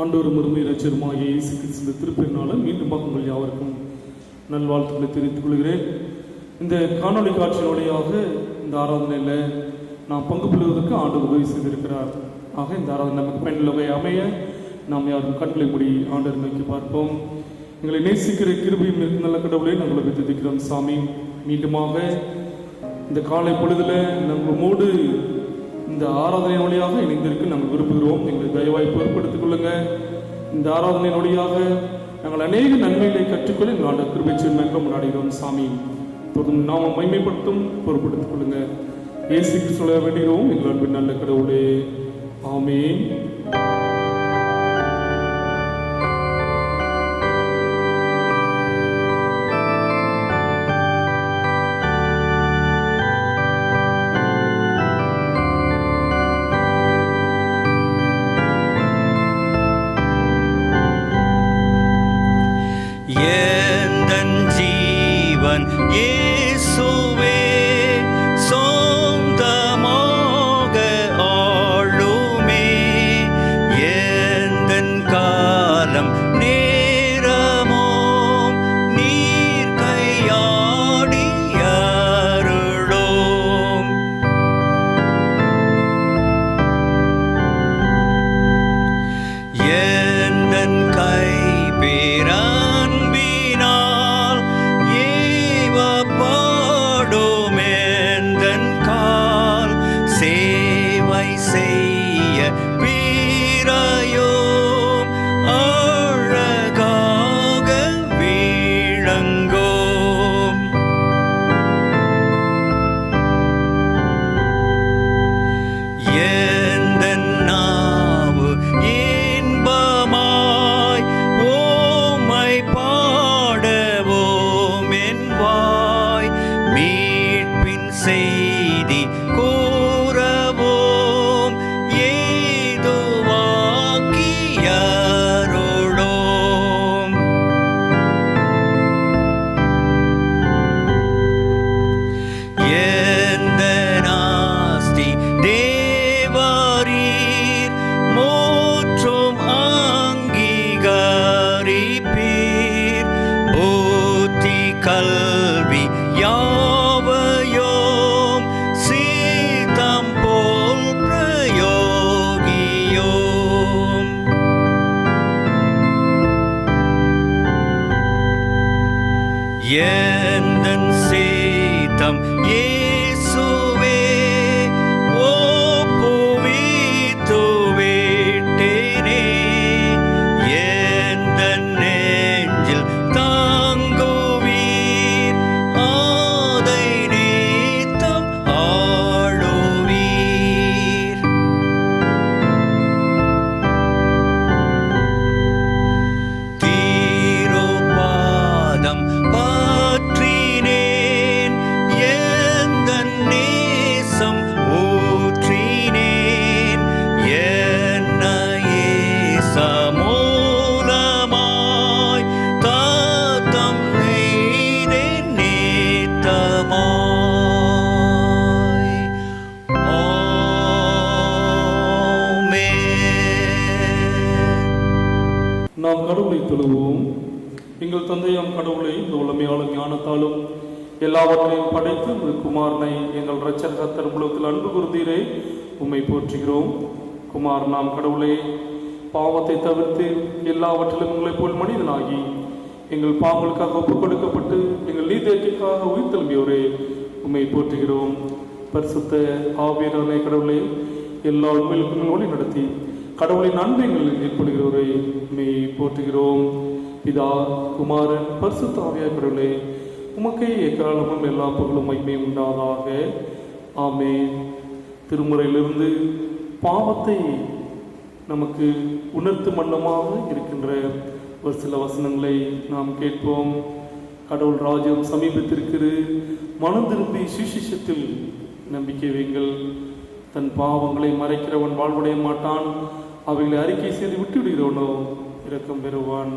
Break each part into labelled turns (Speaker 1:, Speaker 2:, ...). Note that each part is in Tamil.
Speaker 1: ஆண்டவரும் அருமை இரட்சகருமாகிய இயேசு கிறிஸ்து திருப்பெருநாள மீண்டும் உங்கள் யாவருக்கும் நல்வாழ்த்துக்களை தெரிவித்துக் கொள்கிறேன். இந்த காணொலி காட்சி வழியாக இந்த ஆராதனையில் நாம் பங்கு பெறுவதற்கு ஆண்டவர் உதவி செய்திருக்கிறார். ஆக இந்த ஆராதனை நமக்கு பயனுள்ளவை அமைய நாம் யாரும் கண்களை மூடி ஆண்டவர் நோக்கி பார்ப்போம். எங்களை நேசிக்கிற கிருபையும் நல்ல கடவுளை நாங்கள் விதிக்கிறோம் சாமி. மீண்டுமாக இந்த காலை பொழுதில் நம்மோடு இந்த ஆராதனை வழியாக இணைந்திருக்கு நாங்கள் விரும்புகிறோம். எங்களை தயவாய் பொருட்படுத்திக் கொள்ளுங்க. இந்த ஆராதனை வழியாக நாங்கள் அநேக நன்மைகளை கற்றுக்கொள்ள எங்கள் ஆண்ட கிருபை செய்ய கொண்டாடுகிறோம் சாமி. தொடர்ந்து நாம் மைமைப்படுத்தும் பொருட்படுத்திக் கொள்ளுங்க. இயேசுக்கு சொல்ல வேண்டுகிறோம் எங்கள் அன்பின் நல்ல கடவுளே, ஆமென். எங்கள் தந்தையாம் கடவுளை இந்த உலமையாலும் ஞானத்தாலும் எல்லாவற்றையும் படைத்து ஒரு குமாரனை எங்கள் இரட்சகர் தருணத்தில் அன்பு குருதீரை உம்மை போற்றுகிறோம். குமார் நாம் கடவுளை பாவத்தை தவிர்த்து எல்லாவற்றிலும் உங்களைப் போல் மனிதனாகி எங்கள் பாவங்களுக்காக ஒப்புக் கொடுக்கப்பட்டு எங்கள் நீதிக்காக உயிர் திரும்பியோரே உம்மை போற்றுகிறோம். பரிசுத்த ஆவியரான கடவுளை எல்லா உண்மைகளுக்கும் ஒளி நடத்தி கடவுளின் அன்பைகளில் ஏற்படுகிறவரை உம்மை போற்றுகிறோம். பிதா குமாரன் பரிசுத்த ஆவியார் கடவுளே உமக்கே எக்காலமும் எல்லா புகழும் மகிமை உண்டாதாக, ஆமென். திருமுறையிலிருந்து பாவத்தை நமக்கு உணர்த்தும் வண்ணமாக இருக்கின்ற ஒரு சில வசனங்களை நாம் கேட்போம். கடவுள் ராஜ்யம் சமீபத்திற்கிறது, மனம் திரும்பி சுவிசேஷத்தில் நம்பிக்கை வைங்கள். தன் பாவங்களை மறைக்கிறவன் வாழ்வடைய மாட்டான், அவைகளை அறிக்கை செய்து விட்டு விடுகிறவனோ இரக்கம் பெறுவான்.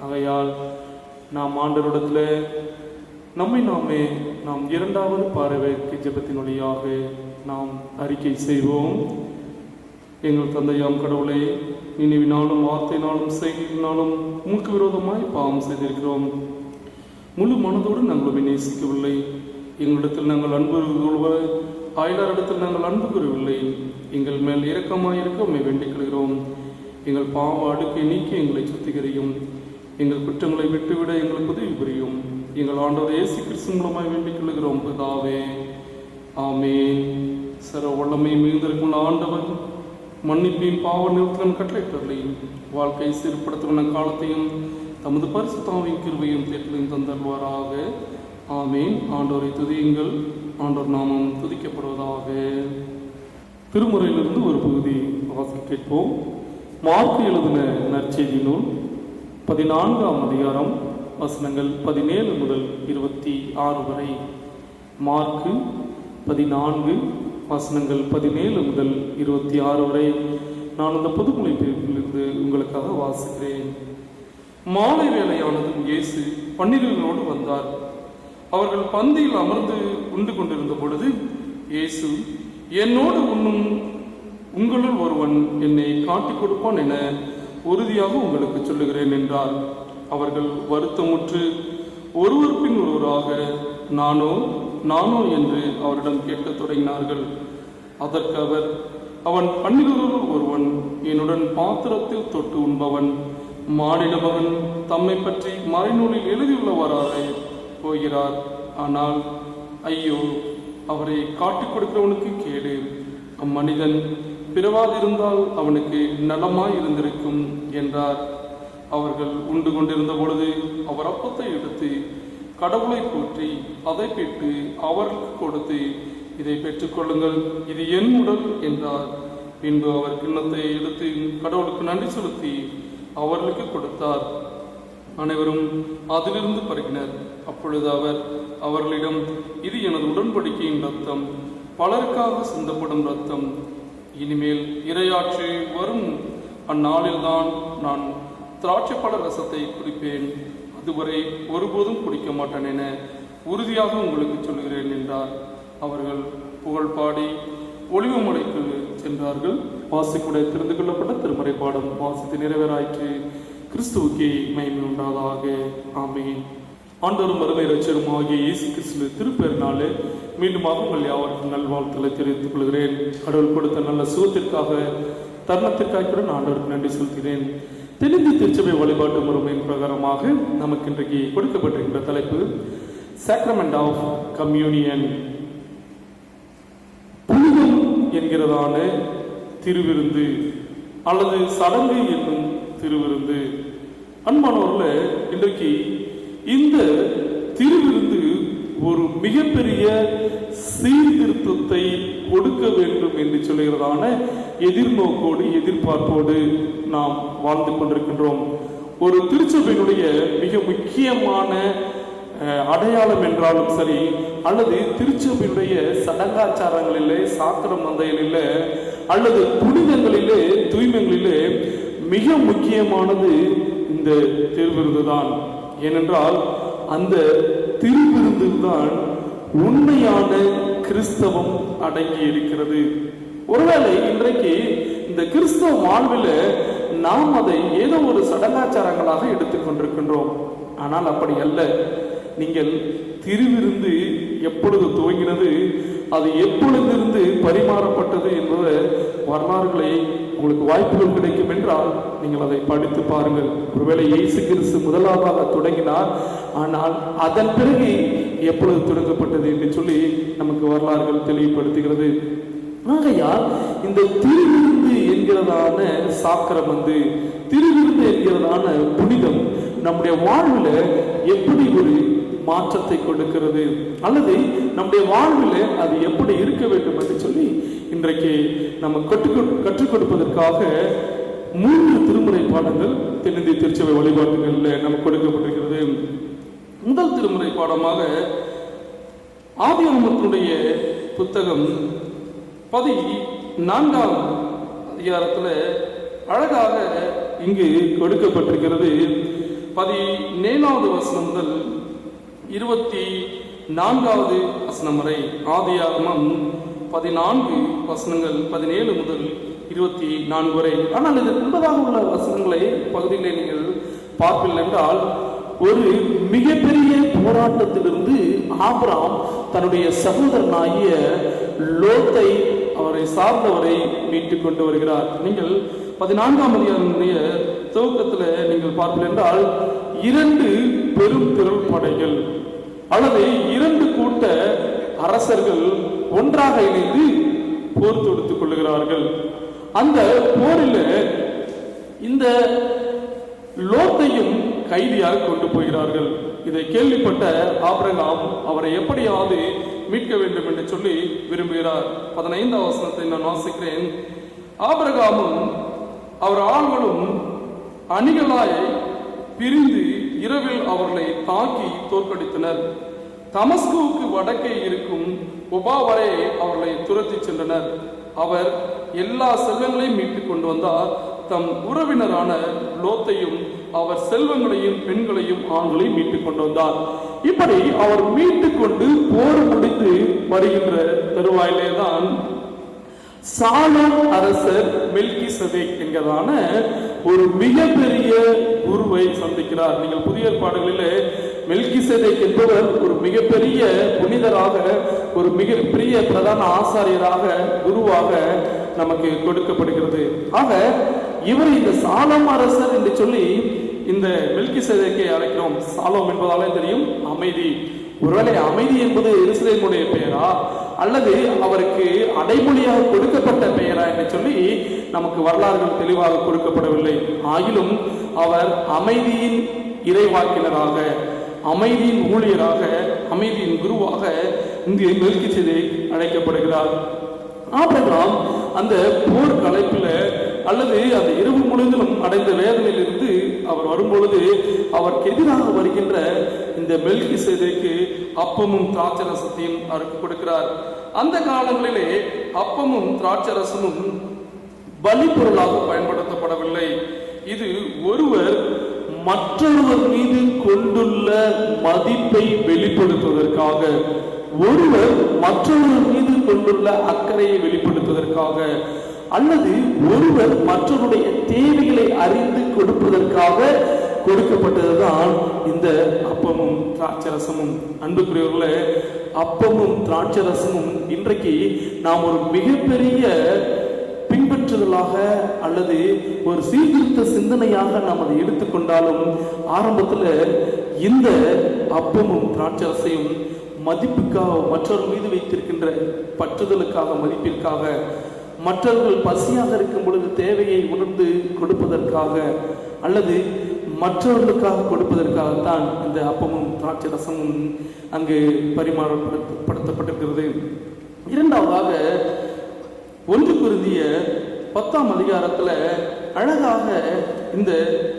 Speaker 1: ஆகையால் நாம் ஆண்டவரிடத்தில் நம்மை நாம் இரண்டாவது பார்வைக்கு ஜெபத்தின் வழியாக நாம் அறிக்கை செய்வோம். எங்கள் தந்தையாம் கடவுளே, நினைவினாலும் வார்த்தையினாலும் செய்கையினாலும் உமக்கு விரோதமாய் பாவம் செய்திருக்கிறோம். முழு மனதோடு நாங்கள் நேசிக்கவில்லை. எங்களிடத்தில் நாங்கள் அன்பு கொள்வோம், அயலாரிடத்தில் நாங்கள் அன்பு கூறவில்லை. எங்கள் மேல் இரக்கமாய் இருக்க உம்மை வேண்டிக் கொள்கிறோம். எங்கள் பாவ அடுக்கை நீக்கி எங்களை சுத்திகரியும். எங்கள் குற்றங்களை விட்டுவிட எங்களுக்கு உதவி புரியும். எங்கள் ஆண்டவர் இயேசு கிறிஸ்து மூலமாய் வேண்டிக் கொள்கிறோம் பிதாவே, ஆமென். சர்வ வல்லமை மிகுந்திருக்கும் ஆண்டவர் மன்னிப்பின் பாவ நிறுத்தம் கட்டளையிட்டதை வாழ்க்கை சீர்படுத்தும் காலத்தையும் தமது பரிசுத்தாவின் கிருபையும் தேட்டலையும் தந்தருவாராக. ஆமென். ஆண்டவரை துதியுங்கள். ஆண்டவர் நாமம் துதிக்கப்படுவதாக. திருமுறையிலிருந்து ஒரு பகுதி வாசிக்க கேட்போம். மார்க்கு எழுதின நற்செய்தி நூல் 14ஆம் அதிகாரம் வசனங்கள் 17 முதல் 26 வரை. மார்க்கு 14 வசனங்கள் 17 முதல் 26 வரை. நான் அந்த பொதுமொழி பிரிப்பிலிருந்து உங்களுக்காக வாசிக்கிறேன். மாலை வேளையானதும் இயேசு 12 வந்தார். அவர்கள் பந்தியில் அமர்ந்து உண்டு கொண்டிருந்த பொழுது இயேசு, என்னோடு உண்ணும் உங்களுள் ஒருவன் என்னை காட்டிக் கொடுப்பான் என உறுதியாக உங்களுக்கு சொல்லுகிறேன் என்றார். அவர்கள் வருத்தமுற்று ஒருவர் பின் ஒருவராக நானோ நானோ என்று அவரிடம் கேட்கத் தொடங்கினார்கள். அதற்கு அவர், அவன் 12 ஒருவன், என்னுடன் பாத்திரத்தில் தொட்டு உண்பவன். மானிட மகன் தம்மை பற்றி மறைநூலில் எழுதியுள்ளவராக போகிறார். ஆனால் ஐயோ, அவரை காட்டிக் கொடுக்கிறவனுக்கு கேடு. அம்மனிதன் பிறவாதிருந்தால் அவனுக்கு நலமாய் இருந்திருக்கும் என்றார். அவர்கள் உண்டு கொண்டிருந்த பொழுது அவர் அப்பத்தை எடுத்து கடவுளை போற்றி அதை பெற்று அவர்களுக்கு கொடுத்து, இதை பெற்றுக்கொள்ளுங்கள், இது என் உடல் என்றார். பின்பு அவர் கிண்ணத்தை எடுத்து கடவுளுக்கு நன்றி செலுத்தி அவர்களுக்கு கொடுத்தார். அனைவரும் அதிலிருந்து பருகினர். அப்பொழுது அவர் அவர்களிடம், இது எனது உடன்படிக்கையின் ரத்தம், பலருக்காக சிந்தப்படும் ரத்தம். இனிமேல் இறையாட்சி வரும் அந்நாளில்தான் நான் திராட்சைப்பழ ரசத்தை குடிப்பேன். அதுவரை ஒருபோதும் குடிக்க மாட்டேன் என உறுதியாக உங்களுக்கு சொல்கிறேன் என்றார். அவர்கள் புகழ் பாடி ஒளிவு மலைக்கு சென்றார்கள். வாசிக்குடைய தெரிந்து கொள்ளப்பட்ட திருமறை பாடம் வாசித்து நிறைவேறாயிற்று. கிறிஸ்துவுக்கே மகிமை உண்டாதாக. ஆமென். ஆண்டவரும் அருமை இரட்சகரும் ஆகிய இயேசு கிறிஸ்து திருப்பெருநாளே மீண்டுமாக உங்கள் யாவருக்கும் நல்வாழ்த்துக்களை தெரிவித்துக் கொள்கிறேன். கடவுள் கொடுத்த நல்ல சுகத்திற்காக, தருணத்திற்காக கூட நான் ஆண்டவருக்கு நன்றி செலுத்துகிறேன். தெளிந்து திருச்சபை வழிபாட்டு முறையின் பிரகாரமாக நமக்கு இன்றைக்கு கொடுக்கப்பட்டிருக்கின்ற தலைப்பு சாக்ரமெண்ட் ஆஃப் கம்யூனியன். புனிதம் என்கிறதான திருவிருந்து அல்லது சடங்கு என்னும் திருவிருந்து. அன்பானவர்களே, இன்றைக்கு இந்த திருவிருந்து ஒரு மிகப்பெரிய சீர்திருத்தத்தை கொடுக்க வேண்டும் என்று சொல்லுகிறதான எதிர்நோக்கோடு எதிர்பார்ப்போடு நாம் வாழ்ந்து கொண்டிருக்கின்றோம். ஒரு திருச்சபையினுடைய மிக முக்கியமான அடையாளம் என்றாலும் சரி, அல்லது திருச்சபையினுடைய சடங்காச்சாரங்களிலே, சாத்திர மந்தைகளிலே, அல்லது புனிதங்களிலே, தூய்மைகளிலே மிக முக்கியமானது இந்த திருவிருந்து தான். ஏனென்றால் அந்த திருவிருந்தில் தான் உண்மையான கிறிஸ்தவம் அடங்கி இருக்கிறது. ஒருவேளை இன்றைக்கு இந்த கிறிஸ்தவ வாழ்வில் நாம் அதை ஏதோ ஒரு சடங்காச்சாரங்களாக எடுத்துக்கொண்டிருக்கின்றோம். ஆனால் அப்படி அல்ல. நீங்கள் திருவிருந்து எப்பொழுது துவங்கினது, அது எப்பொழுதிருந்து பரிமாறப்பட்டது என்பத வரலாறுகளை உங்களுக்கு வாய்ப்புகள் கிடைக்கும் என்றால் நீங்கள் அதை படித்து பாருங்கள். ஒருவேளை இயேசு கிறிஸ்து முதலாவதாக தொடங்கினார், ஆனால் அதன் பிறகு எப்பொழுது தொடங்கப்பட்டது என்று சொல்லி நமக்கு வரலாறுகள் தெளிவுபடுத்துகிறது. ஆகையால் இந்த திருவிருந்து என்கிறதான சாக்கிரமந்து, திருவிருந்து என்கிறதான புனிதம் நம்முடைய வாழ்வில் எப்படி ஒரு மாற்றத்தை கொடுக்கிறது, அல்லது நம்முடைய வாழ்வில் அது எப்படி இருக்க வேண்டும் என்று சொல்லி இன்றைக்கு நம்ம கற்றுக் கொடுப்பதற்காக 3 திருமுறை பாடங்கள் தென்னிந்திய திருச்சபை வழிபாட்டுகளில் நமக்கு கொடுக்கப்பட்டிருக்கிறது. முதல் திருமுறை பாடமாக ஆதியாகமத்தினுடைய புத்தகம் 14ஆம் அதிகாரத்தில் அழகாக இங்கு கொடுக்கப்பட்டிருக்கிறது. 17வது வசனம் முதல் 24வது வசனம் வரை. ஆதியாகமம் 14 வசனங்கள் 17 முதல் 24 வரை. ஆனால் இது முன்பதாக உள்ள வசனங்களை பகுதிகளை நீங்கள் பார்ப்பீர்கள் என்றால், ஒரு மிகப்பெரிய போராட்டத்திலிருந்து ஆபிரகாம் தன்னுடைய சகோதரனாகிய லோத்தை, அவரை சார்ந்தவரை மீட்டுக் கொண்டு வருகிறார். நீங்கள் 14ஆம் அதிகாரத்தினுடைய துவக்கத்தில் நீங்கள் பார்ப்பீர்கள் என்றால், 2 பெரும் திரள் படைகள் அல்லது 2 கூட்ட அரசர்கள் ஒன்றாக இணைந்து போர் தொடுத்துக் கொள்ளுகிறார்கள். அந்த போரில் இந்த லோத்தையும் கைதியாக கொண்டு போகிறார்கள். இதை கேள்விப்பட்ட ஆபிரகாம் அவரை எப்படியாவது மீட்க வேண்டும் என்று சொல்லி விரும்புகிறார். 15ஆம் வசனத்தை நான் வாசிக்கிறேன். ஆபிரகாமும் அவர் ஆள்களும் அணிகளாய் பிரிந்து இரவில் அவர்களை தாக்கி தோற்கடித்தனர். தமஸ்குவுக்கு வடக்கே இருக்கும் ஒபா வரை அவர்களை துரத்தி சென்றனர். அவர் எல்லா செல்வங்களையும் மீட்டுக் கொண்டு வந்தார். தம் உறவினரான லோத்தையும் அவர் செல்வங்களையும் பெண்களையும் ஆண்களையும் மீட்டுக் கொண்டு வந்தார். இப்படி அவர் மீட்டுக் கொண்டு போர் முடிந்து வருகின்ற தருவாயிலே தான் சாலோம் அரசர் மெல்கிசேதேக் என்கிறதான ஒரு மிகப்பெரிய குருவை சந்திக்கிறார். நீங்கள் புதிய ஏற்பாடுகளிலே மெல்கிசேதேக் என்பவர் ஒரு மிகப்பெரிய புனிதராக, ஒரு மிகப்பெரிய பிரதான ஆசாரியராக, குருவாக நமக்கு கொடுக்கப்படுகிறது. ஆக இவர் இந்த சாலோம் அரசர் என்று சொல்லி இந்த மெல்கிசேதேக்கை அழைக்கிறோம். சாலோம் என்பதாலே தெரியும் அமைதி. ஒருவேளை அமைதி என்பது எருசலேமுடைய பெயரா அல்லது அவருக்கு அடைமொழியாக கொடுக்கப்பட்ட பெயரா என்று சொல்லி நமக்கு வரலாறுகள் தெளிவாக கொடுக்கப்படவில்லை. ஆயினும் அவர் அமைதியின் இறைவாக்கினராக, அமைதியின் ஊழியராக, அமைதியின் குருவாக இங்கு மெல்கிசேதேக் அழைக்கப்படுகிறார். ஆபிரகாம் அந்த போர் கலைப்பில் அல்லது அந்த இரவு முழுவதும் அடைந்த வேதனையிலிருந்து அவர் வரும்பொழுது அவருக்கு எதிராக வருகின்ற இந்த மெல்கிசேதேக்கு அப்பமும் திராட்சரசத்தையும் அவருக்கு கொடுக்கிறார். அந்த காலங்களிலே அப்பமும் திராட்சரசமும் பலி பொருளாக பயன்படுத்தப்படவில்லை. இது ஒருவர் மற்றொருவர் மீது கொண்டுள்ள மதிப்பை வெளிப்படுத்துவதற்காக, ஒருவர் மற்றொருவர் மீது கொண்டுள்ள அக்கறையை வெளிப்படுத்துவதற்காக, அல்லது ஒருவர் மற்றவருடைய தேவைகளை அறிந்து கொடுப்பதற்காக கொடுக்கப்பட்டதுதான் இந்த அப்பமும் திராட்சரசமும். அன்புக்குரியவர்களே, அப்பமும் திராட்சரசமும் இன்றைக்கு நாம் ஒரு மிகப்பெரிய பின்பற்றுதலாக அல்லது ஒரு சீர்திருத்த சிந்தனையாக நாம் அதை எடுத்துக்கொண்டாலும், ஆரம்பத்தில் இந்த அப்பமும் திராட்சரசையும் மதிப்புக்காக, மற்றவர்கள் மீது வைத்திருக்கின்ற பற்றுதலுக்காக, மதிப்பிற்காக, மற்றவர்கள் பசியாக இருக்கும் பொழுது தேவையை உணர்ந்து கொடுப்பதற்காக அல்லது மற்றவர்களுக்காக கொடுப்பதற்காகத்தான் இந்த அப்பமும் திராட்சரசமும் அங்கு பரிமாறப்படுத்தப்பட்டிருக்கிறது. இரண்டாவதாக 1 கொரிந்தியர் 10ஆம் அதிகாரத்தில் அழகாக இந்த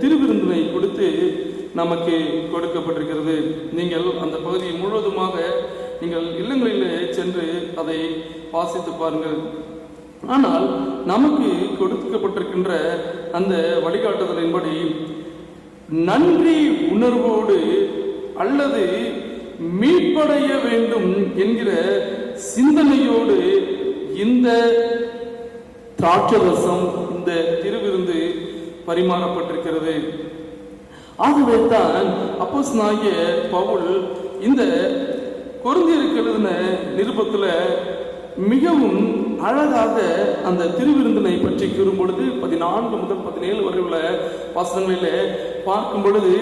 Speaker 1: திருவிருந்தினை கொடுத்து நமக்கு கொடுக்கப்பட்டிருக்கிறது. நீங்கள் அந்த பகுதியை முழுவதுமாக நீங்கள் இல்லங்களிலே சென்று அதை வாசித்து பாருங்கள். ஆனால் நமக்கு கொடுக்கப்பட்டிருக்கின்ற அந்த வழிகாட்டுதலின்படி நன்றி உணர்வோடு அல்லது மீட்படைய வேண்டும் என்கிற சிந்தனையோடு இந்த திராட்சரசம், இந்த திருவிருந்து பரிமாறப்பட்டிருக்கிறது. ஆகவே தான் அப்போஸ்தலனாகிய பவுல் இந்த கொரிந்தியருக்கு எழுதின நிருபத்தில் மிகவும் அழகாக அந்த திருவிருந்தினை பற்றி கூறும் பொழுது 14 முதல் 17 வரை உள்ள வசனங்களிலே பார்க்கும் பொழுது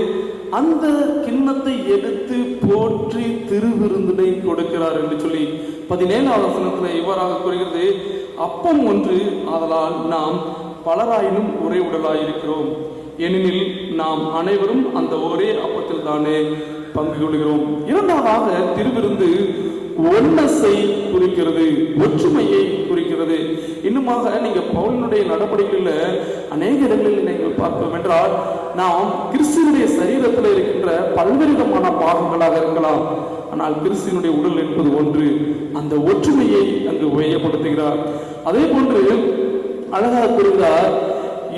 Speaker 1: அந்த கிண்ணத்தை எடுத்து போற்றி திருவிருந்தினை கொடுக்கிறார் என்று சொல்லி 17ஆம் வசனத்தில் இவ்வாறாக கூறுகிறது. அப்பம் ஒன்று, ஆதலால் நாம் பலராயினும் ஒரே உடலாயிருக்கிறோம், ஏனெனில் நாம் அனைவரும் அந்த ஒரே அப்பத்தில் தானே பங்கு கொள்கிறோம். இரண்டாவதாக திருவிருந்து ஒன்னஸை குறிக்கிறது, ஒற்றுமையை குறிக்கிறது. இன்னுமாக நீங்க பவுலினுடைய நடவடிக்கைகளில் அநேக இடங்களில் நீங்கள் பார்ப்போம் என்றால், நாம் கிறிஸ்துவனுடைய சரீரத்தில் இருக்கின்ற பல்வேறு விதமான பாகங்களாக இருக்கலாம், ஆனால் கிறிஸ்துவனுடைய உடல் என்பது ஒன்று. அந்த ஒற்றுமையை அங்கு உயர்படுத்துகிறார். அதே போன்று அழகாக கூறுகிறார்,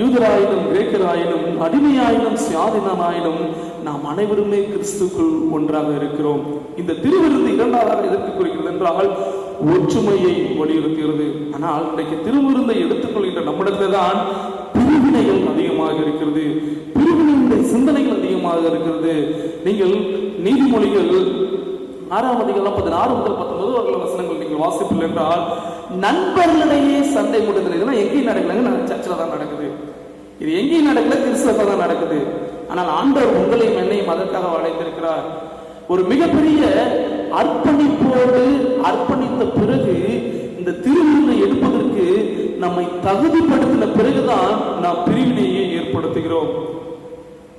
Speaker 1: யூதராயினும் கிரேக்கராயினும் அடிமையாயினும் சுயாதீனமாயினும் நாம் அனைவருமே கிறிஸ்துக்குள் ஒன்றாக இருக்கிறோம். இந்த திருவிருந்து இரண்டாவதாக எதற்கு குறிக்கிறது என்றால், ஒற்றுமையை வலியுறுத்துகிறது. ஆனால் இன்றைக்கு திருவிருந்தை எடுத்துக்கொள்கின்ற நம்மிடத்தில் தான் பிரிவினைகள் அதிகமாக இருக்கிறது, பிரிவினையுடைய சிந்தனைகள் அதிகமாக இருக்கிறது. நீங்கள் நீதிமொழிகள் 6ஆம் அதிகாரம் 16 முதல் 19 வசனங்கள் நீங்கள் வாசிப்பில் என்றால், நண்பர்களிடையே சண்டை முடிந்தது. இதெல்லாம் எங்கேயும் நடக்கலங்க, சர்ச்சில் தான் நடக்குது. இது எங்கேயும் நடக்கல, கிறிஸ்தவ தான் நடக்குது. ஆனால் ஆண்டவர் உங்களையும் என்னையும் அதற்காக அழைத்திருக்கிறார். ஒரு மிகப்பெரிய அர்ப்பணிப்போடு அர்ப்பணித்த பிறகு இந்த திருவிருந்தை எடுப்பதற்கு நம்மை தகுதிப்படுத்தின பிறகுதான் நாம் பிரிவினையை ஏற்படுத்துகிறோம்.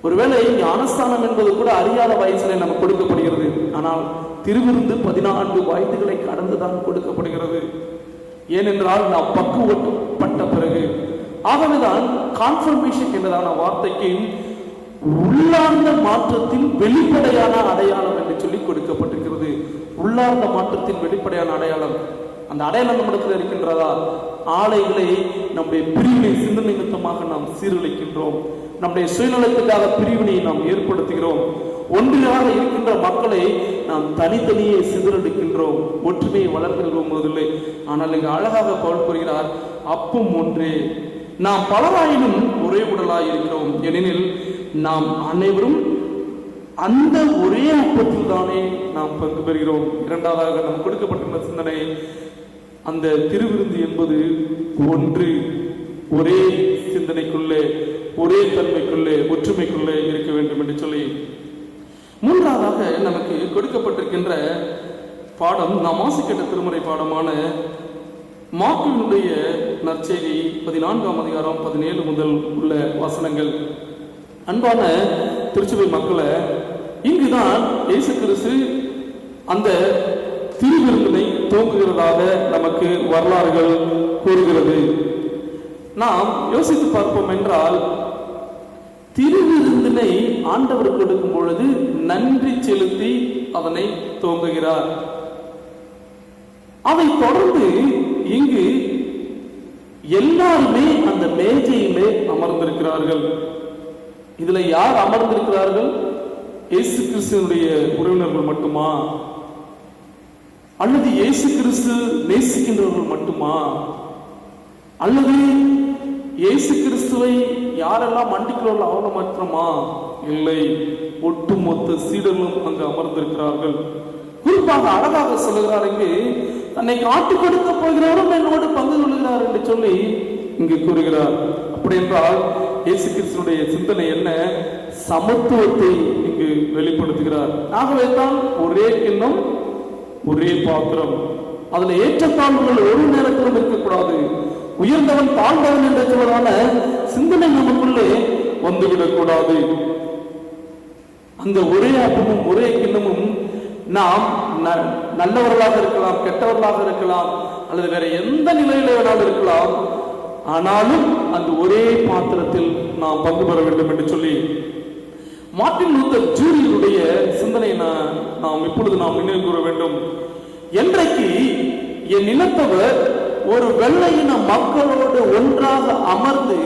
Speaker 1: ஒருவேளை ஞானஸ்தானம் என்பது கூட அறியாத வயசுல நமக்கு கொடுக்கப்படுகிறது. ஆனால் திருவிருந்து 14 வயதுகளை கடந்துதான் கொடுக்கப்படுகிறது. ஏனென்றால் நாம் பக்குவப்பட்ட பிறகு. ஆகவேதான் கான்ஃபர்மேஷன் என்றதான வார்த்தைக்கு உள்ளார்ந்த மாற்றத்தின் வெளிப்படையான அடையாளம் என்று சொல்லி கொடுக்கப்பட்டிருக்கிறது. உள்ளார்ந்த மாற்றத்தின் வெளிப்படையான அடையாளம். அந்த அடையாளம் நம்மிடத்தில் இருக்கின்றதா? ஆலைகளை நம்முடைய பிரிவினை சிந்தனை நிமித்தமாக நாம் சீரழிக்கின்றோம். நம்முடைய சுயநலத்துக்காக பிரிவினையை நாம் ஏற்படுத்துகிறோம். ஒன்றாக இருக்கின்ற மக்களை நாம் தனித்தனியே சிதறடிக்கின்றோம், ஒற்றுமையை வளர்த்து விரும்புவதில்லை. ஆனால் இங்கு அழகாக பவுல் கூறுகிறார், அப்பம் ஒன்றே, நாம் பலராயினும் ஒரே உடலாய் இருக்கிறோம். ஏனெனில் நாம் அனைவரும் அந்த ஒரே அப்பத்தில் தானே நாம் பங்கு பெறுகிறோம். இரண்டாவதாக நாம் கொடுக்கப்பட்டுள்ள சிந்தனை, அந்த திருவிருந்து என்பது ஒன்று, ஒரே சிந்தனைக்குள்ளே, ஒரே தன்மைக்குள்ளே, ஒற்றுமைக்குள்ளே இருக்க வேண்டும் என்று சொல்லி. மூன்றாவதாக நமக்கு கொடுக்கப்பட்டிருக்கின்ற பாடம், நாம் வாசிக்கின்ற திருமறை பாடமான மார்க்குவினுடைய நற்செய்தி 14ஆம் அதிகாரம் 17 முதல் உள்ள வசனங்கள். அன்பான திருச்சபை மக்களை, இங்குதான் இயேசு கிறிஸ்து அந்த திருவிருந்தினை துவங்குகிறதாக நமக்கு வரலாறுகள் கூறுகிறது. நாம் யோசித்து பார்ப்போம் என்றால், திருவிருந்தினை ஆண்டவர் கொடுக்கும் பொழுது நன்றி செலுத்தி அதனை துவங்குகிறார். அதை தொடர்ந்து இங்கு எல்லாருமே அந்த மேஜையிலே அமர்ந்திருக்கிறார்கள். இதுல யார் அமர்ந்திருக்கிறார்கள்? இயேசு கிறிஸ்துவனுடைய உறவினர்கள் மட்டுமா? அல்லது இயேசு கிறிஸ்து நேசிக்கின்றவர்கள் மட்டுமா? அல்லது இயேசு கிறிஸ்துவை யாரெல்லாம் மண்டிக்கிறவர்கள் அவங்க மட்டுமா? இல்லை, ஒட்டுமொத்த சீடர்களும் அங்கு அமர்ந்திருக்கிறார்கள். குறிப்பாக அழகாக சொல்லுகிறார், இங்கு தன்னை காட்டிக் கொடுக்க போகிறவரும் என்னோடு பங்கு கொள்கிறார் என்று சொல்லி இங்கு கூறுகிறார். அப்படி என்றால் இயேசு கிறிஸ்துடைய சிந்தனை என்ன? சமத்துவத்தை இங்கு வெளிப்படுத்துகிறார். ஆகவே தான் ஒரே கிண்ணம், ஒரே பாத்திரம். அதுல ஏற்றத்தாழ்வுகள் ஒரு நேரத்திலும் இருக்கக்கூடாது. உயர்ந்தவன் தாழ்ந்தவன் என்ற சொல்வதான சிந்தனை நமக்குள்ளே வந்துவிடக் கூடாது. அந்த ஒரே அப்பமும் ஒரே கிண்ணமும் நாம் நல்லவர்களாக இருக்கலாம், கெட்டவர்களாக இருக்கலாம், அல்லது வேற எந்த நிலையில வேணாலும் இருக்கலாம். ஆனாலும் அந்த ஒரே பாத்திரத்தில் நாம் பங்கு பெற வேண்டும் என்று சொல்லி மார்ட்டின் லூத்தர் ஜூனியருடைய சிந்தனை நாம் இப்பொழுது நாம் நினைவு கூற வேண்டும். என்றைக்கு என் இனத்தவர் ஒரு வெள்ளையின மக்களோடு ஒன்றாக அமர்ந்து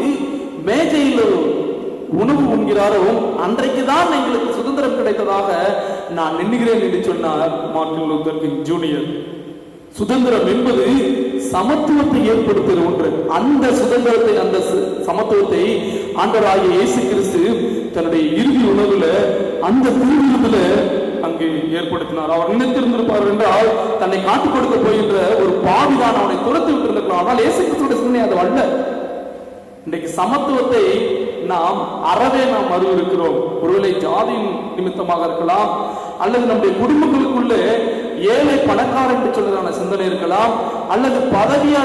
Speaker 1: மேஜையில் உணவு உண்கிறாரோ அன்றைக்குதான் எங்களுக்கு சுதந்திரம் கிடைத்ததாக நான் எண்ணுகிறேன் என்று சொன்னார் மார்ட்டின் லூத்தர் கிங் ஜூனியர். சுதந்திரம் என்பது சமத்துவத்தை ஏற்படுத்துகிற ஒன்று. அந்த சுதந்திரத்தை, அந்த சமத்துவத்தை ஆண்டவராகிய இயேசு கிறிஸ்து தன்னுடைய இறுதி உணவுல, அந்த திருவிருந்துல அங்கு ஏற்படுத்தினார். அவர் நினைத்திருந்திருப்பார் என்றால் தன்னை காட்டிக் கொடுக்க போகின்ற ஒரு பாவிதான் அவனை துரத்து விட்டிருந்திருக்கலாம். ஆனால் இயேசு கிறிஸ்துடைய சிந்தனை அது அல்ல. இன்றைக்கு சமத்துவத்தை நாம் அறவே நாம் அறிவிருக்கிறோம். ஒருவேளை ஜாதியின் நிமித்தமாக இருக்கலாம், அல்லது நம்முடைய குடும்பங்களுக்குள்ளே ஏழை பணக்காரன் என்று சொல்வதான சிந்தனை இருக்கலாம், அல்லது பதவியா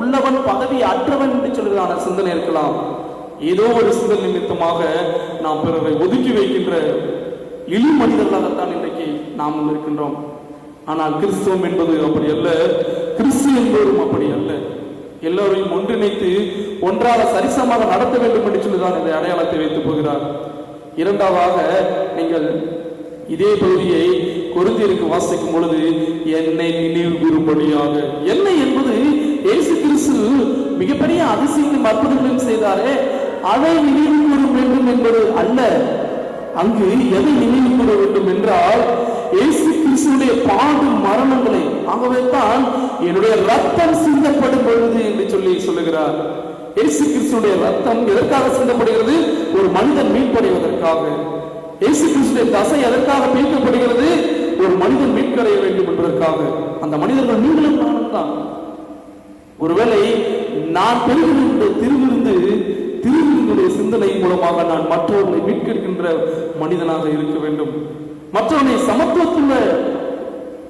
Speaker 1: உள்ளவன் பதவி அற்றவன் என்று சொல்வதான சிந்தனை இருக்கலாம். ஏதோ ஒரு சிந்தனை நிமித்தமாக நாம் பிறரை ஒதுக்கி வைக்கின்ற இழி மனிதர்களாகத்தான் இன்றைக்கு நாம் இருக்கின்றோம். ஆனால் கிறிஸ்துவம் என்பது அப்படி அல்ல, கிறிஸ்து என்பதும் அப்படி அல்ல. எல்லோரையும் ஒன்றிணைத்து ஒன்றாக சரிசமாக நடத்த வேண்டும் என்று சொல்லிதான் இந்த அடையாளத்தை வைத்து போகிறார். இரண்டாவதாக நீங்கள் இதே பகுதியை கொரிந்தியருக்கு வாசிக்கும் பொழுது என்னை நினைவு கூறும்படியாக, என்னை என்பது இயேசு கிறிஸ்து மிகப்பெரிய அதிசயங்களும் அற்புதங்களும் செய்தாரே, அதை நினைவு கூற வேண்டும் என்பது அல்ல. அங்கு எதை நினைவு கூற வேண்டும் என்றால், இயேசு கிறிஸ்துடைய பாடு மரணங்களை, ஆகவே தான் என்னுடைய ரத்தம் சிந்தப்படும் பொழுது என்று சொல்லுகிறார். இயேசு கிறிஸ்துடைய ரத்தம் எதற்காக சிந்தப்படுகிறது? ஒரு மனிதன் மீட்படைவதற்காக. இயேசு கிறிஸ்துடைய தசை எதற்காக மீட்கப்படுகிறது? ஒரு மனிதன் மீட்கடைய வேண்டும் என்பதற்காக. அந்த மனிதர்கள் நீங்களும் நானும் தான். ஒருவேளை நான் பெறுகின்ற திருவிருந்துடைய சிந்தனை மூலமாக நான் மற்றவர்களை மீட்கின்ற மனிதனாக இருக்க வேண்டும். மற்றவனை சமத்துவத்துள்ள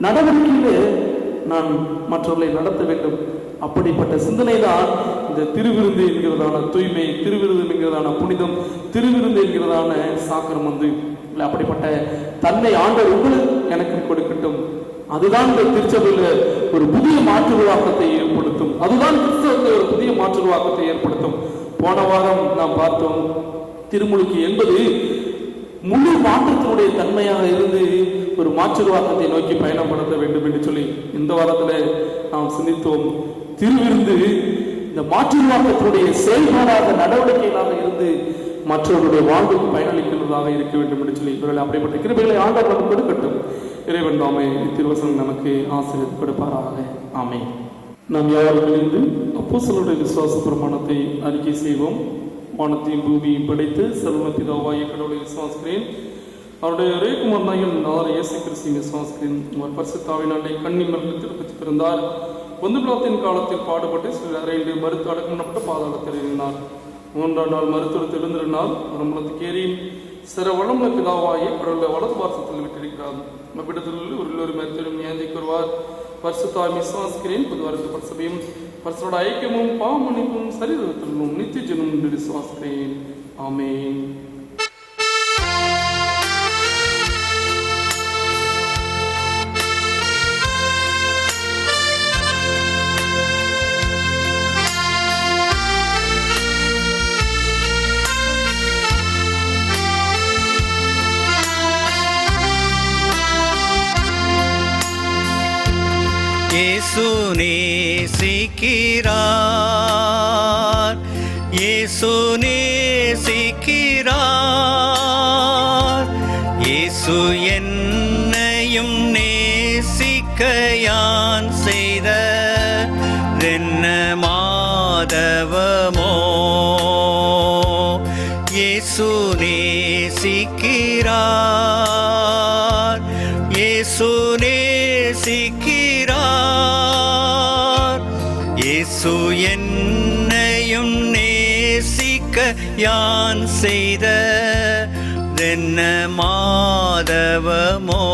Speaker 1: நடவடிக்கையிலே நான் மற்றவர்களை நடத்த வேண்டும். அப்படிப்பட்ட சிந்தனை தான் இந்த திருவிருந்து என்கிறதான தூய்மை, திருவிருந்து என்கிறதான புனிதம், திருவிருந்து என்கிறதான சாக்கிரமந்து. அப்படிப்பட்ட தன்னை ஆண்டவர் உங்களுக்கு எனக்கு கொடுக்கட்டும். அதுதான் இந்த திருச்சபையில ஒரு புதிய மாற்றுருவாக்கத்தை ஏற்படுத்தும். அதுதான் கிறிஸ்தவத்தில் ஒரு புதிய மாற்றுருவாக்கத்தை ஏற்படுத்தும். போன வாரம் நாம் பார்த்தோம், திருமுழுக்கு என்பது முழு மாற்றத்தினுடைய தன்மையாக இருந்து ஒரு மாற்றுருவாக்கத்தை நோக்கி பயணப்படுத்த வேண்டும் என்று சொல்லி இந்த வாரத்தில் நாம் சிந்தித்தோம். திருவிருந்து இந்த மாற்றுருவாக்கத்தினுடைய செயல்பாடாக, நடவடிக்கைகளாக இருந்து மற்றவர்களுடைய வாழ்வுக்கு பயனளிக்கிறதாக இருக்க வேண்டும் என்று சொல்லி இவர்கள் அப்படிப்பட்ட கிருபைகளை ஆண்டவர் நமக்கு கொடுக்கட்டும். இறைவன் தாமே திருவசனம் நமக்கு ஆசீர்வாதம் கொடுப்பாராக. ஆமென். நாம் யாரும் இணைந்து அப்போஸ்தலருடைய விசுவாச பிரமாணத்தை அறிக்கை செய்வோம். வானத்தையும் பூமியையும் படைத்து சர்வ பிதாவாகிய கடவுளை விசுவாசிக்கிறேன். அவருடைய ஒரே குமாரனாகிய நாதர் இயேசு கிறிஸ்துவை விசுவாசிக்கிறேன். அவர் பரிசுத்த ஆவியினாலே கன்னி மரியாதை பிறந்தார். பொந்து பிலாத்தின் காலத்தில் பாடுபட்டு சில அறைந்து மருத்து அடக்கம் பண்ணப்பட்ட பாதாளத்தில் இருந்தார். 3ஆம் நாள் மருத்துவத்தில் இருந்திருந்தால் வரம்பலத்துக்கு ஏறி சிற வளமுள்ள பிதாவாகிய கடவுளை வலது பாசத்தில் விட்டிருக்கிறார். மப்பிடத்தில் ஒரு மருத்துவம் நியாயந்திக்கு வருவார். பரிசுத்தாய் விசுவாசிக்கிறேன். பொது வரத்து பரிசபையும் பரிசோட ஐக்கியமும் பாவமன்னிப்பும் சரீரத்திலும் நித்திய ஜீவனும் என்று விசுவாசிக்கிறேன். ஆமென்.
Speaker 2: இயேசு நேசிக்கிறார், இயேசு நேசிக்கிறார். இயேசு என்னையும் நேசிக்க யான் செய்த என்ன மாதவமோ. இயேசு நேசிக்கிறார், இயேசு நேசிக்கிறார். இயேசு என்னையும் நேசிக்க யான் செய்த என்ன மாதவமோ.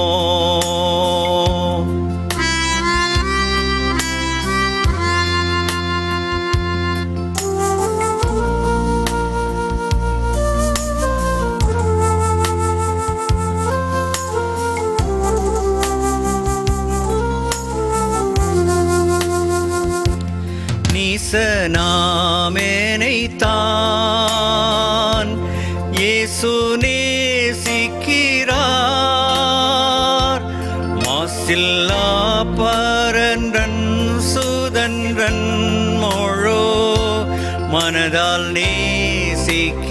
Speaker 2: நாமெனைத்தான் இயேசு நேசிக்கிறார். மாசில்லா பரன்றன் சுதன்றன் முழு மனதால் நேசிக்கிறார்.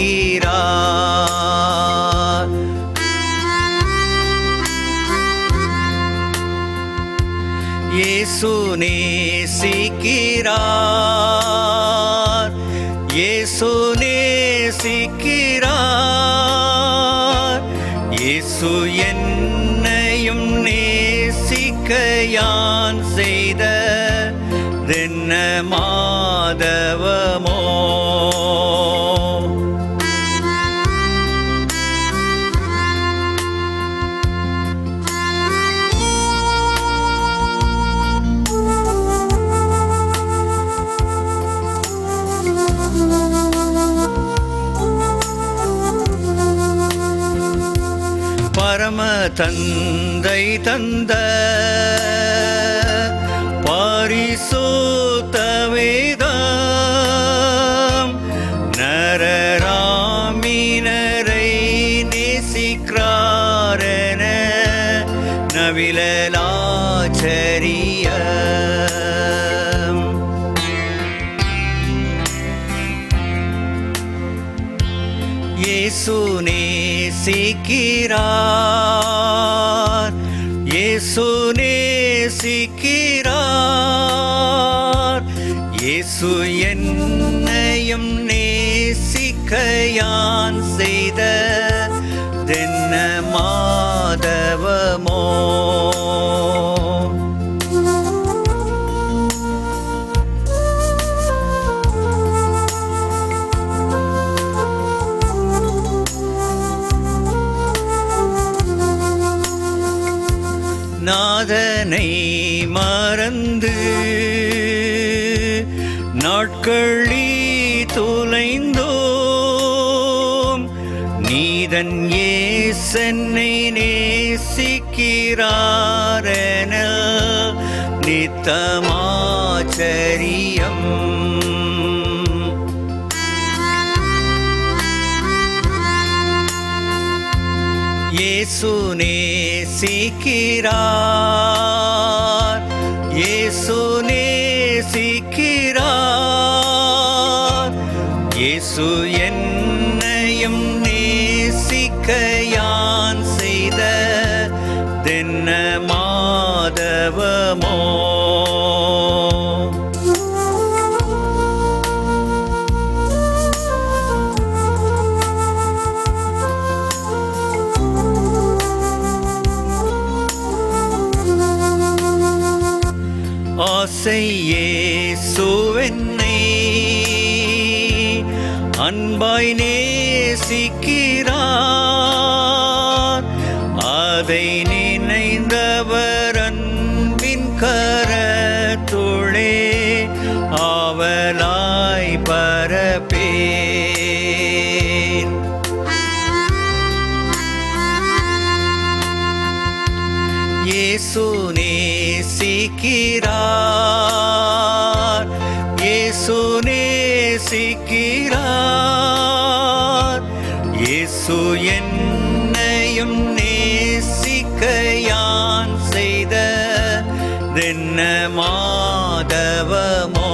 Speaker 2: இயேசு நேசிக்கிறார், இயேசு நேசிக்கிறார். இயேசு என்னையும் நேசிக்க யான் செய்த என்ன மாதவமோ. பரம தந்தை தந்த பரிசுத்த வேதம் நரராமினரை நேசிக்கிறாரென நவிலாச்சரியம். இயேசு நேசிக்கிறார், இயேசு இயேசு நேசிக்கிறார். இயேசு என்னையும் நேசிக்க யான் செய்த தென்ன மாதவமோ. நாதனை மறந்து நாட்களி தொலைந்தோம். நீதன் இயேசன்னை நேசிக்கிறாரென நித்தமாச்சரியம். இயேசு நேசிக்கிறார். இயேசு நேசிக்கிறார். இயேசு என்னையும் நேசிக்க யான் செய்த தென்ன மாதவமோ. இயேசுவென்னை அன்பாய் நேசிக்கிறார். அதை நினைந்தவர் அன்பின் கரத்துளே ஆவலாய் பரப்பேன். இயேசு நேசிக்கிறார். இயேசு நேசிக்கிறார். இயேசு என்னையும் நேசிக்க யான் செய்த தென்ன மாதவமோ.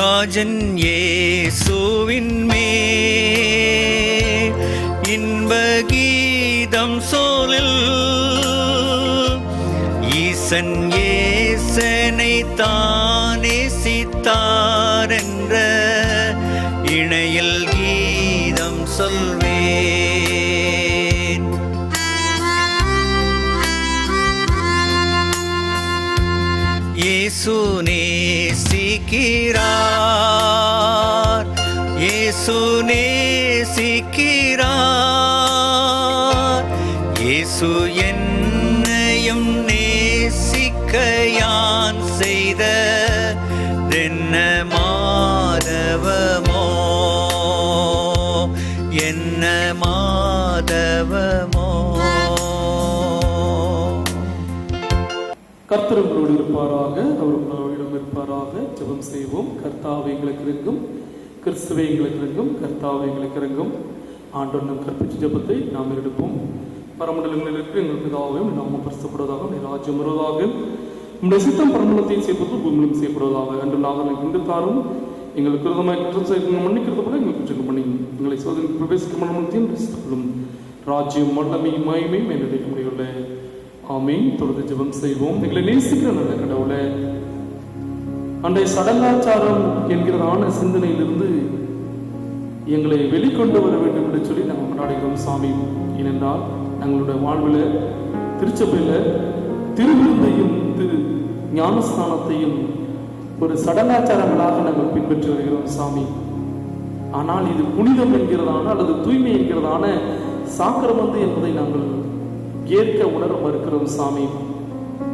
Speaker 2: ராஜன் இயேசுவின் மேல் இன்ப கீதம் சொல்லில் ஈசன் இயேசனை தானே சித்தார் என்ற இணையில் கீதம் சொல்வேன். இயேசு நேசிக்கிறார். இயேசு நேசிக்கிறார். இயேசு என்னையும் நேசிக்க யான் செய்த தென்ன மாதவமோ. என்ன மாதவமோ.
Speaker 1: கர்த்தர் உங்களோடு இருப்பாராக, அவர் உங்களிடம் இருப்பாராக. ஜெபம் செய்வோம். கர்த்தாவே எங்களுக்கு இறங்கும், கிறிஸ்துவே எங்களுக்கு இறங்கும், கர்த்தாவே எங்களுக்கு இறங்கும். ஆண்டவர் நம் கற்பித்த ஜெபத்தை நாம் எடுப்போம். பரமண்டலங்களில் இருக்கிற எங்கள் பிதாவையும் நாமம் பரிசுத்தப்படுவதாக, உடைய ராஜ்யம் வருவதாக, உடைய சித்தம் பரமண்டலத்தையும் செய்யப்பட்டு பூமியிலும் செய்யப்படுவதாக. அன்று நாங்கள் இன்று தாரும் எங்களுக்கு விரோதமாய் குற்றம் செய்ய மன்னிக்கிறது போல எங்களுக்கு குற்றம் பண்ணி எங்களை சோதனைக்கு பிரவேசிக்க மனமத்தையும் ரசித்துக்கொள்ளும். ராஜ்யம் வல்லமை மகிமை மேலடைக்க முடியவில்லை. ஆமீன். தொடர்ந்து ஜெபம் செய்வோம். எங்களை நேசிக்கிற நல்ல கடவுளே, அன்றைய சடங்காச்சாரம் என்கிறதான சிந்தனையிலிருந்து எங்களை வெளிக்கொண்டு வர வேண்டும் என்று சொல்லி நாங்கள் கொண்டாடுகிறோம் சாமி. ஏனென்றால் எங்களுடைய வாழ்வில் திருச்சபையில் திருவிருந்தையும் ஞானஸ்தானத்தையும் ஒரு சடங்காச்சாரங்களாக நாங்கள் பின்பற்றி வருகிறோம் சாமி. ஆனால் இது புனிதம் என்கிறதான அல்லது தூய்மை என்கிறதான சாக்கிரமந்து என்பதை நாங்கள் ஏற்க உணர மறுக்கிறோம் சாமி.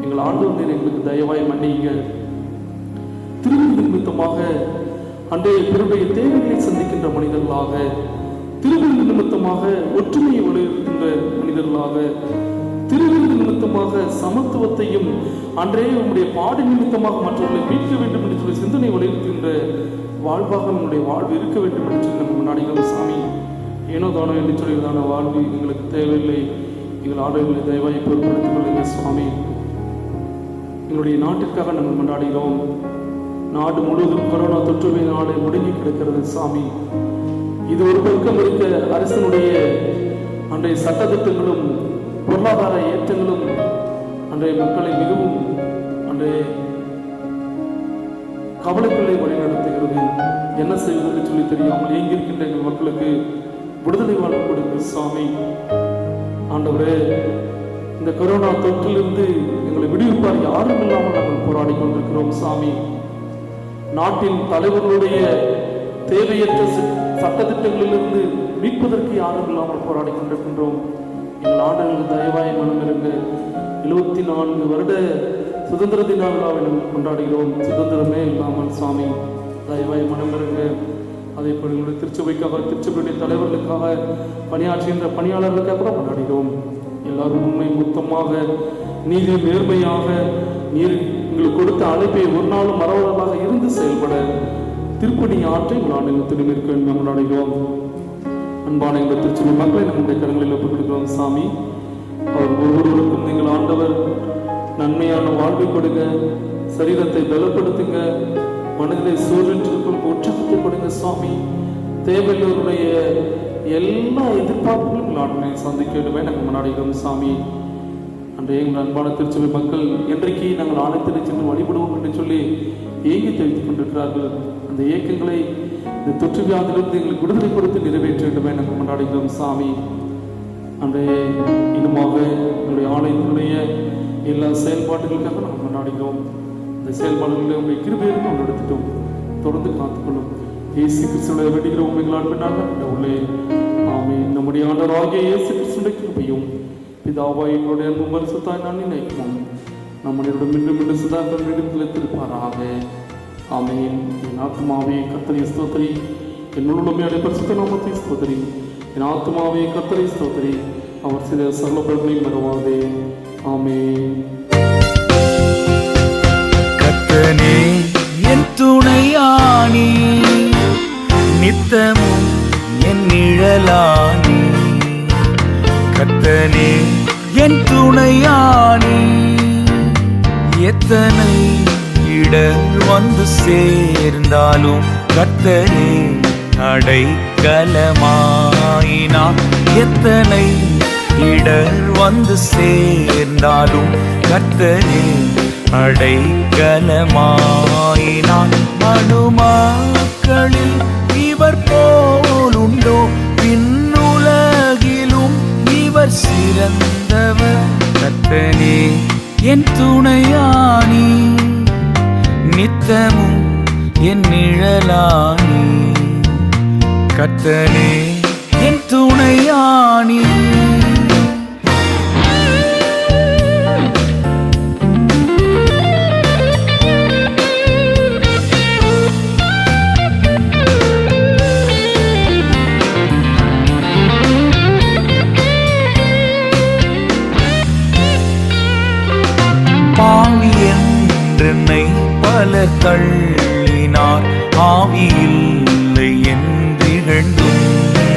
Speaker 1: எங்கள் ஆண்டவர் எங்களுக்கு தயவாய் மன்னிங்க. திருவிருந்து நிமித்தமாக அன்றைய பிறருடைய தேவைகளை சந்திக்கின்ற மனிதர்களாக, திருவிருந்து நிமித்தமாக ஒற்றுமையை வலியுறுத்துகின்ற மனிதர்களாக, திருவிருந்து நிமித்தமாக சமத்துவத்தையும் அன்றைய உங்களுடைய பாடு நிமித்தமாக மற்றவர்களை மீட்க வேண்டும் என்று சொல்லி சிந்தனை வலியுறுத்துகின்ற வாழ்வாக நம்முடைய வாழ்வு இருக்க வேண்டும் என்று சொல்லி நம்ம நாடுகிறோம் சாமி. ஏனோ தானோ என்று சொல்லியதான வாழ்வு எங்களுக்கு தேவையில்லை. எங்கள் ஆடைகளை தயவாய் பொருட்படுத்திக் கொள்ளுங்கள் சுவாமி. எங்களுடைய நாட்டிற்காக நாங்கள் கொண்டாடுகிறோம். நாடு முழுவதும் கொரோனா தொற்றுவினாலே முடங்கி கிடக்கிறது சாமி. இது ஒரு பக்கம் இருக்க அரசனுடைய அன்றைய சட்டத்திட்டங்களும் பொருளாதார ஏற்றங்களும் அன்றைய மக்களை மிகவும் அன்றைய கவலைக்குள்ளே வழிநடத்துகிறது. என்ன செய்வதற்கு சொல்லி தெரியாமல் ஏங்கியிருக்கின்ற எங்கள் மக்களுக்கு விடுதலை வாழ்வு கொடுங்க சாமி. ஆண்டவரே, இந்த கொரோனா தொற்றிலிருந்து எங்களை விடுவிப்பார் யாரும் இல்லாமல் நாங்கள் போராடி கொண்டிருக்கிறோம் சாமி. நாட்டின் தலைவர்களுடைய தேவையற்ற சட்டத்திட்டங்களிலிருந்து மீட்பதற்கு யாரும் இல்லாமல் போராடி கொண்டிருக்கின்றோம். எங்கள் ஆண்டுகளுக்கு தயவாய் மனம் இருங்க. 74 வருட சுதந்திர தின விழாவை நாங்கள் கொண்டாடுகிறோம். சுதந்திரமே இல்லாமல் சாமி தயவாய் மனம் இருங்க. அதே போல எங்களுடைய திருச்சபைக்காக, திருச்சபையுடைய தலைவர்களுக்காக, பணியாற்றுகின்ற பணியாளர்களுக்காக கூட கொண்டாடுகிறோம். எல்லாரும் உண்மை மொத்தமாக நீதி நேர்மையாக நீர் எங்களுக்கு கொடுத்த அழைப்பை ஒரு நாளும் மறவதாக இருந்து செயல்பட திருப்பணி ஆற்றை நான் எங்கள் திரும்பிற்கு கொண்டாடுகிறோம். அன்பான எங்கள் திருச்சபை மக்களை நம்முடைய கரங்களில் ஒப்புக் கொடுக்கிறோம் சாமி. அவர் ஒவ்வொருவருக்கும் நீங்கள் ஆண்டவர் நன்மையான வாழ்வை கொடுங்க, சரீரத்தை பலப்படுத்துங்க, மனதிலே சூழலிருக்கும் உற்சாகத்தை கொடுங்க சுவாமி. தேவையுள்ளவருடைய எல்லா எதிர்பார்ப்புகளும் நாட்டை சந்திக்க வேண்டுமே நாங்கள் கொண்டாடுகிறோம் சாமி. அன்றைய எங்கள் அன்பான திருச்சபை மக்கள் என்றைக்கு நாங்கள் ஆலயத்தினை சென்று வழிபடுவோம் என்று சொல்லி ஏங்கி தெரிவித்துக் கொண்டிருக்கிறார்கள். அந்த இயக்கங்களை இந்த தொற்று வியாதிலிருந்து எங்களுக்கு விடுதலை கொடுத்து நிறைவேற்ற வேண்டுமே நாங்கள் கொண்டாடுகிறோம் சாமி. அன்றைய இன்னுமாக எங்களுடைய ஆலயத்தினுடைய எல்லா செயல்பாடுகளுக்காக நாங்கள் கொண்டாடுகிறோம். இந்த செயல்பாடுகளை உங்களுடைய கிருபையிலும் நாங்கள் எடுத்துட்டோம். தொடர்ந்து காத்துக்கொள்ளும் இயேசு கிறிஸ்துவை வேண்டுகிற உண்மைகளால் பின்னாக உள்ளே ஆமே. நம்முடைய ஆண்டவராகிய இயேசு கிறிஸ்துடைய கிருபையும் பிதாவாய் எங்களுடைய அன்பும் பரிசுத்தாய் நான் நினைக்கும் நம்முடைய மீண்டும் மீண்டும் சிதாக்கள் மீண்டும் நிலைத்திருப்பாராக. ஆமேன். என் ஆத்மாவே கர்த்தரை ஸ்தோத்திரி, என் உள்ளமே பரிசுத்த நாமத்தை ஸ்தோத்திரி. என் ஆத்மாவே கர்த்தரை ஸ்தோத்திரி, அவர் செய்த சகல பலனையும் மறவாதே. ஆமேன்.
Speaker 3: கர்த்தனே என் துணையானி, நித்தமும் என் நிழலானி. கர்த்தனே என் துணையானி, எத்தனை இடர் வந்து சேர்ந்தாலும் கர்த்தனே அடைக்கலமாயினார். எத்தனை இடர் வந்து சேர்ந்தாலும் கர்த்தனே அடைக்கலமாயினார். மனுமக்களில் இவர் போலுண்டோ, விண்ணுலகிலும் இவர் சிறந்தவர். கர்த்தனே என் துணையானி, நித்தமும் என் நிழலானி. கர்த்தனே என் துணையானி. பாவி என்றென்னை பலர் தள்ளினார், ஆவியில்லை என்றிகழ்ந்தும்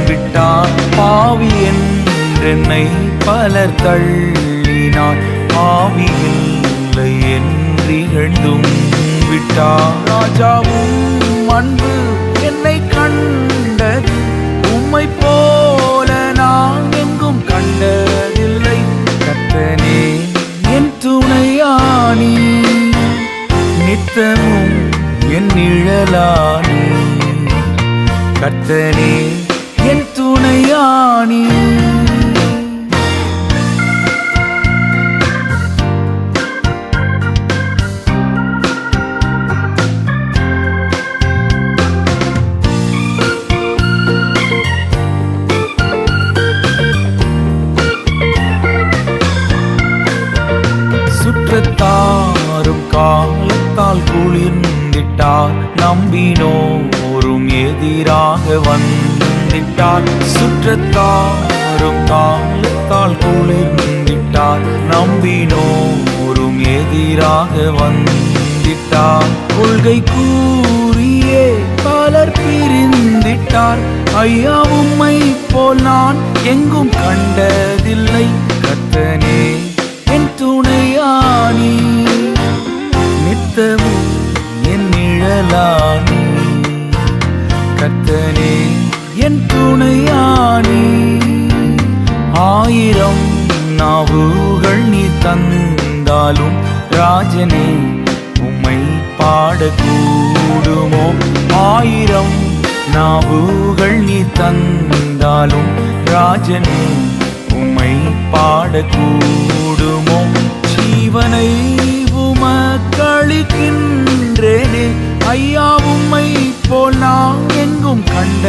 Speaker 3: விட்டார். பாவி என்றென்னை பலர் தள்ளினார், ஆவியில்லை என்றிகழ்ந்தும் விட்டார். ராஜாவும் அன்பு என்னை கண்டது, உம்மை போல நான் எங்கும் கண்டதில்லை. கர்த்தனே என் துணையானி, நித்தமும் என் நிழலானி. கர்த்தனே என் துணையானி. சுற்றத்தாரும் காலத்தால் குளிர்ந்திட்டார், நம்பினோரும் எதிராக வந்திட்டார். சுற்றத்தாரும் காலத்தால் குளிர்ந்திட்டார், நம்பினோரும் எதிராக வந்திட்டார். கொள்கை கூறியே பலர் பிரிந்திட்டார், ஐயா உம்மை போல் நான் எங்கும் கண்டதில்லை. கர்த்தனே என் துணையானி, தந்தாலும் ராஜனே உம்மை பாடக்கூடுமோ? 1000 நாவுகள் நீ தந்தாலும் ராஜனே உம்மை பாடக்கூடுமோ? ஜீவனை உமக்களிக்கின்றேனே ஐயா, உம்மை போல் நான் எங்கும் கண்ட